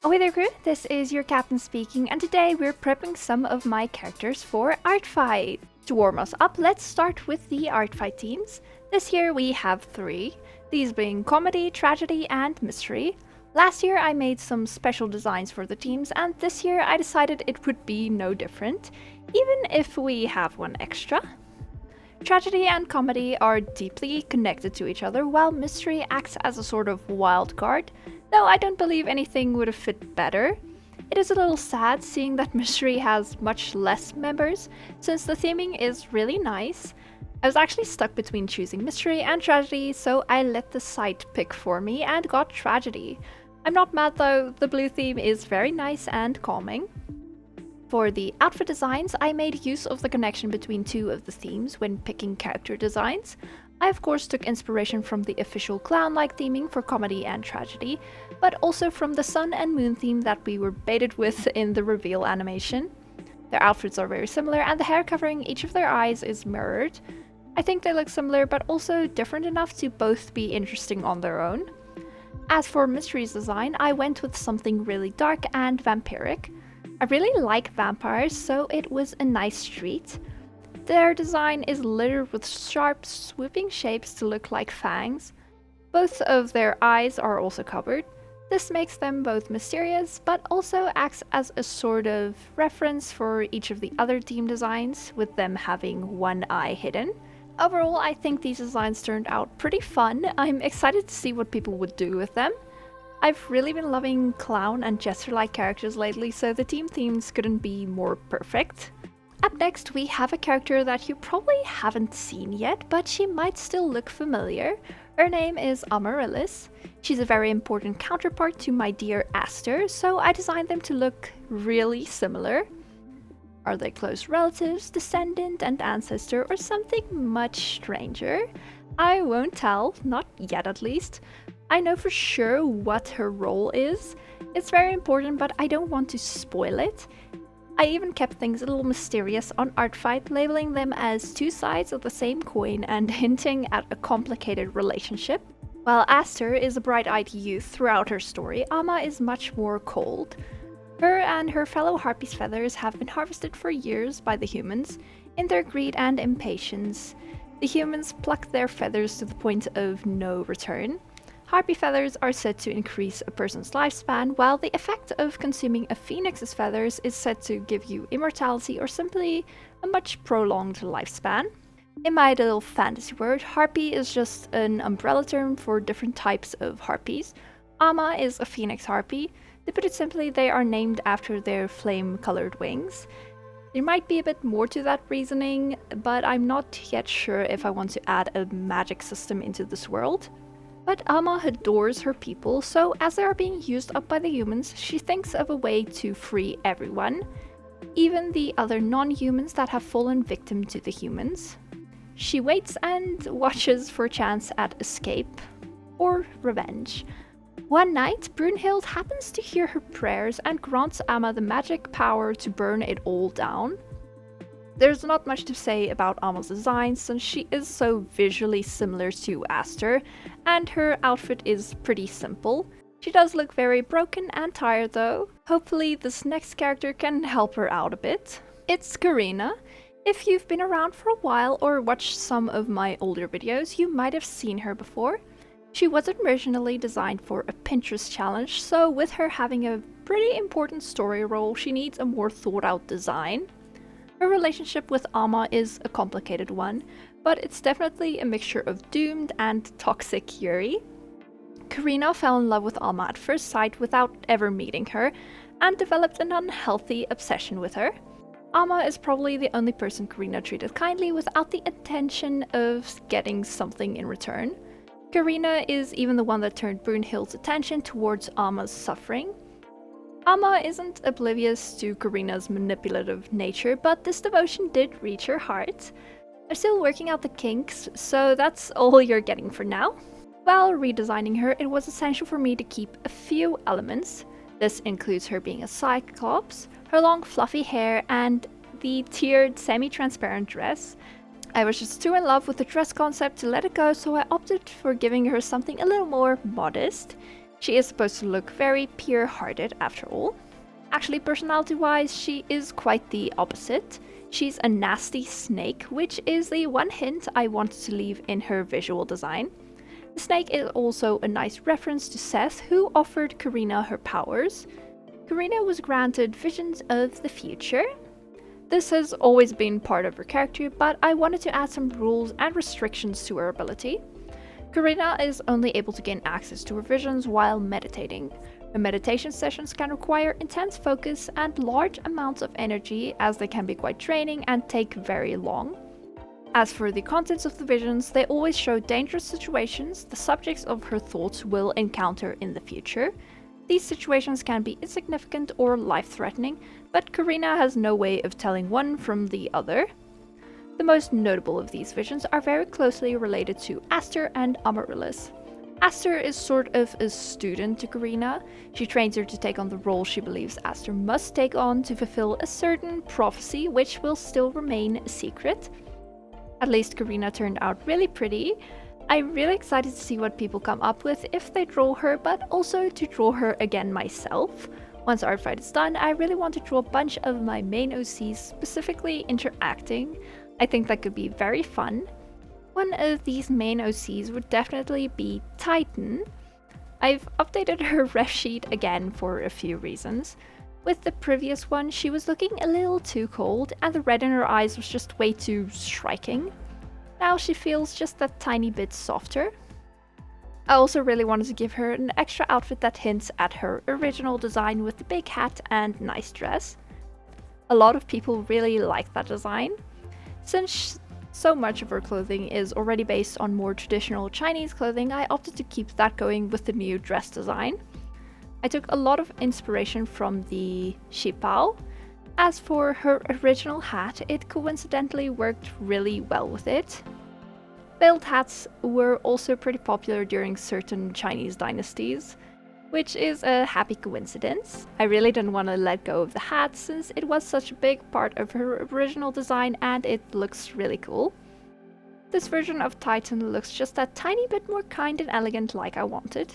Ahoy there crew, this is your captain speaking, and today we're prepping some of my characters for art fight. To warm us up, let's start with the art fight teams. This year we have 3, these being comedy, tragedy and mystery. Last year I made some special designs for the teams, and this year I decided it would be no different, even if we have one extra. Tragedy and comedy are deeply connected to each other, while mystery acts as a sort of wild card, though I don't believe anything would have fit better. It is a little sad seeing that mystery has much less members, since the theming is really nice. I was actually stuck between choosing mystery and tragedy, so I let the site pick for me and got tragedy. I'm not mad though, the blue theme is very nice and calming. For the outfit designs, I made use of the connection between 2 of the themes when picking character designs. I of course took inspiration from the official clown-like theming for comedy and tragedy, but also from the sun and moon theme that we were baited with in the reveal animation. Their outfits are very similar and the hair covering each of their eyes is mirrored. I think they look similar but also different enough to both be interesting on their own. As for Mystery's design, I went with something really dark and vampiric. I really like vampires, so it was a nice treat. Their design is littered with sharp, swooping shapes to look like fangs. Both of their eyes are also covered. This makes them both mysterious, but also acts as a sort of reference for each of the other team designs, with them having one eye hidden. Overall, I think these designs turned out pretty fun. I'm excited to see what people would do with them. I've really been loving clown and jester-like characters lately, so the team themes couldn't be more perfect. Up next, we have a character that you probably haven't seen yet, but she might still look familiar. Her name is Amaryllis. She's a very important counterpart to my dear Aster, so I designed them to look really similar. Are they close relatives, descendant and ancestor, or something much stranger? I won't tell, not yet at least. I know for sure what her role is. It's very important, but I don't want to spoil it. I even kept things a little mysterious on Artfight, labeling them as 2 sides of the same coin and hinting at a complicated relationship. While Aster is a bright-eyed youth throughout her story, Ama is much more cold. Her and her fellow Harpy's feathers have been harvested for years by the humans. In their greed and impatience, the humans pluck their feathers to the point of no return. Harpy feathers are said to increase a person's lifespan, while the effect of consuming a phoenix's feathers is said to give you immortality or simply a much prolonged lifespan. In my little fantasy world, harpy is just an umbrella term for different types of harpies. Ama is a phoenix harpy. To put it simply, they are named after their flame-colored wings. There might be a bit more to that reasoning, but I'm not yet sure if I want to add a magic system into this world. But Ama adores her people, so as they are being used up by the humans, she thinks of a way to free everyone, even the other non-humans that have fallen victim to the humans. She waits and watches for a chance at escape or revenge. One night, Brunhild happens to hear her prayers and grants Ama the magic power to burn it all down. There's not much to say about Ama's design since she is so visually similar to Aster, and her outfit is pretty simple. She does look very broken and tired though. Hopefully this next character can help her out a bit. It's Corinna. If you've been around for a while or watched some of my older videos, you might have seen her before. She was originally designed for a Pinterest challenge, so with her having a pretty important story role, she needs a more thought out design. Her relationship with Ama is a complicated one, but it's definitely a mixture of doomed and toxic Yuri. Corinna fell in love with Ama at first sight without ever meeting her, and developed an unhealthy obsession with her. Ama is probably the only person Corinna treated kindly without the intention of getting something in return. Corinna is even the one that turned Brunhild's attention towards Ama's suffering. Ama isn't oblivious to Corinna's manipulative nature, but this devotion did reach her heart. I'm still working out the kinks, so that's all you're getting for now. While redesigning her, it was essential for me to keep a few elements. This includes her being a cyclops, her long fluffy hair, and the tiered semi-transparent dress. I was just too in love with the dress concept to let it go, so I opted for giving her something a little more modest. She is supposed to look very pure-hearted after all. Actually, personality-wise, she is quite the opposite. She's a nasty snake, which is the one hint I wanted to leave in her visual design. The snake is also a nice reference to Seth, who offered Corinna her powers. Corinna was granted visions of the future. This has always been part of her character, but I wanted to add some rules and restrictions to her ability. Corinna is only able to gain access to her visions while meditating. Her meditation sessions can require intense focus and large amounts of energy, as they can be quite draining and take very long. As for the contents of the visions, they always show dangerous situations the subjects of her thoughts will encounter in the future. These situations can be insignificant or life-threatening, but Corinna has no way of telling one from the other. The most notable of these visions are very closely related to Aster and Amaryllis. Aster is sort of a student to Corinna. She trains her to take on the role she believes Aster must take on to fulfill a certain prophecy, which will still remain a secret. At least Corinna turned out really pretty. I'm really excited to see what people come up with if they draw her, but also to draw her again myself. Once Artfight is done, I really want to draw a bunch of my main OCs specifically interacting. I think that could be very fun. One of these main OCs would definitely be Titan. I've updated her ref sheet again for a few reasons. With the previous one, she was looking a little too cold and the red in her eyes was just way too striking. Now she feels just that tiny bit softer. I also really wanted to give her an extra outfit that hints at her original design with the big hat and nice dress. A lot of people really like that design. Since so much of her clothing is already based on more traditional Chinese clothing, I opted to keep that going with the new dress design. I took a lot of inspiration from the Xipao. As for her original hat, it coincidentally worked really well with it. Veiled hats were also pretty popular during certain Chinese dynasties, which is a happy coincidence. I really didn't want to let go of the hat since it was such a big part of her original design and it looks really cool. This version of Titan looks just that tiny bit more kind and elegant like I wanted.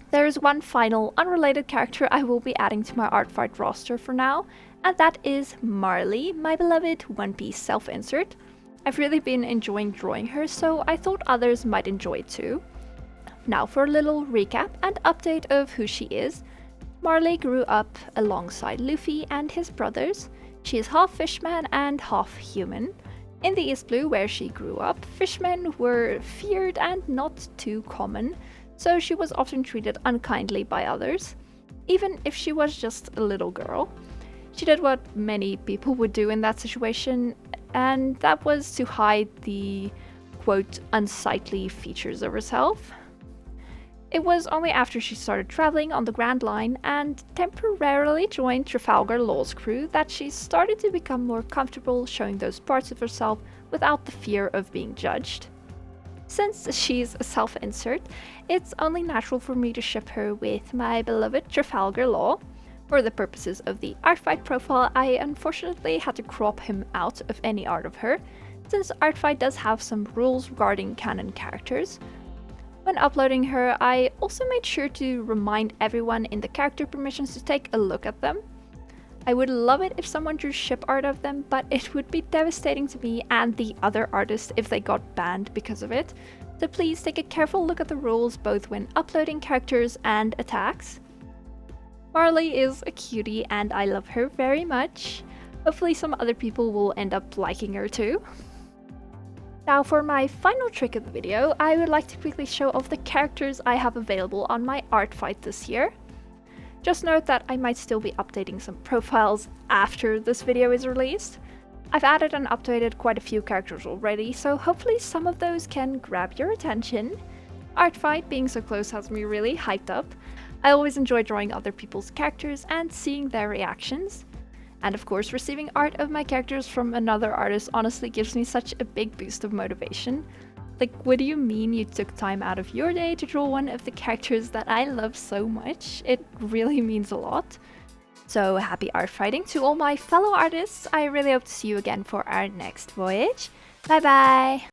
There is one final unrelated character I will be adding to my Artfight roster for now, and that is Marley, my beloved One Piece self-insert. I've really been enjoying drawing her, so I thought others might enjoy it too. Now for a little recap and update of who she is. Marley grew up alongside Luffy and his brothers. She is half fishman and half human. In the East Blue, where she grew up, fishmen were feared and not too common, so she was often treated unkindly by others, even if she was just a little girl. She did what many people would do in that situation, and that was to hide the, quote, unsightly features of herself. It was only after she started traveling on the Grand Line and temporarily joined Trafalgar Law's crew that she started to become more comfortable showing those parts of herself without the fear of being judged. Since she's a self-insert, it's only natural for me to ship her with my beloved Trafalgar Law. For the purposes of the Artfight profile, I unfortunately had to crop him out of any art of her, since Artfight does have some rules regarding canon characters. When uploading her, I also made sure to remind everyone in the character permissions to take a look at them. I would love it if someone drew ship art of them, but it would be devastating to me and the other artists if they got banned because of it. So please take a careful look at the rules both when uploading characters and attacks. Marley is a cutie and I love her very much. Hopefully some other people will end up liking her too. Now for my final trick of the video, I would like to quickly show off the characters I have available on my Artfight this year. Just note that I might still be updating some profiles after this video is released. I've added and updated quite a few characters already, so hopefully some of those can grab your attention. Artfight being so close has me really hyped up. I always enjoy drawing other people's characters and seeing their reactions. And of course, receiving art of my characters from another artist honestly gives me such a big boost of motivation. Like, what do you mean you took time out of your day to draw one of the characters that I love so much? It really means a lot. So happy art fighting to all my fellow artists. I really hope to see you again for our next voyage. Bye bye!